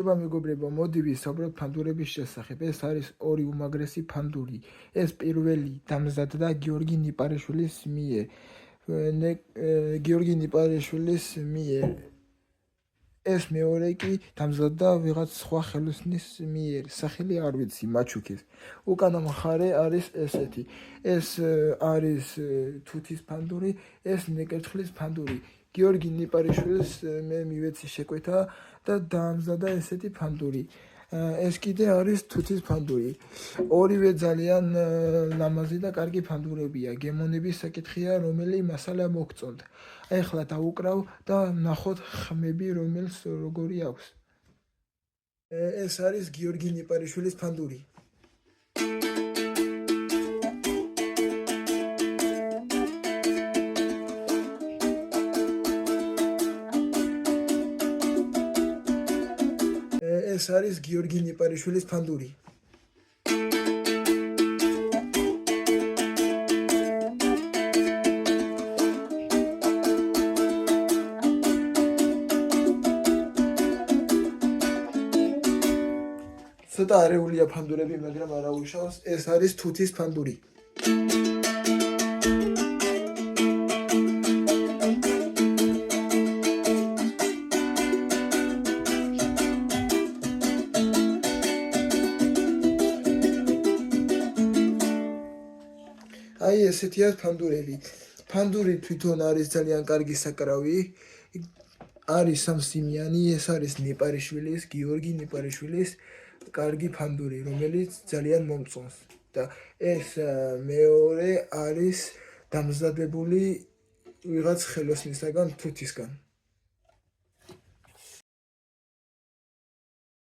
მეგობრებო, მოდი ვისაუბროთ ფანდურების შესახებ. ეს არის ორი უმაგრესი ფანდური. ეს პირველი დამზადდა გიორგი ნიპარიშვილის მიერ. გიორგი ნიპარიშვილის მიერ. ეს მეორე კი დამზადდა ვიღაც სხვა ხელოსნის მიერ. სახელი არ ვიცი, მაჩუქის. უკანა მხარე არის ესეთი. ეს არის თუთის ფანდური, ეს ნეკერჩხლის ფანდური. გიორგი ნიპარიშვილს მე მივეცი შეკვეთა და დაამზადა ესეთი ფანდური. ეს კიდე არის თუთის ფანდური. ორივე ძალიან ლამაზი და კარგი ფანდურებია. გემონების საკითხია, რომელი მასალა მოგწონთ. ახლა დავუკრავ და ნახოთ ხმები, რომელს როგორი აქვს. ეს არის გიორგი ნიპარიშვილის ფანდური. ეს არის გიორგი ნიპარიშვილის ფანდური. ცოტა არეულია ფანდურები, მაგრამ არა უშავს. ეს არის თუთის ფანდური. აი ესეთია ფანდურები. ფანდური თვითონ არის ძალიან კარგი საკრავი. არის სამსიმიანი, ეს არის ნიპარიშვილის, გიორგი ნიპარიშვილის კარგი ფანდური, რომელიც ძალიან მომწონს. და ეს მეორე არის დამზადებული ვიღაც ხელოსნისაგან თუთისგან.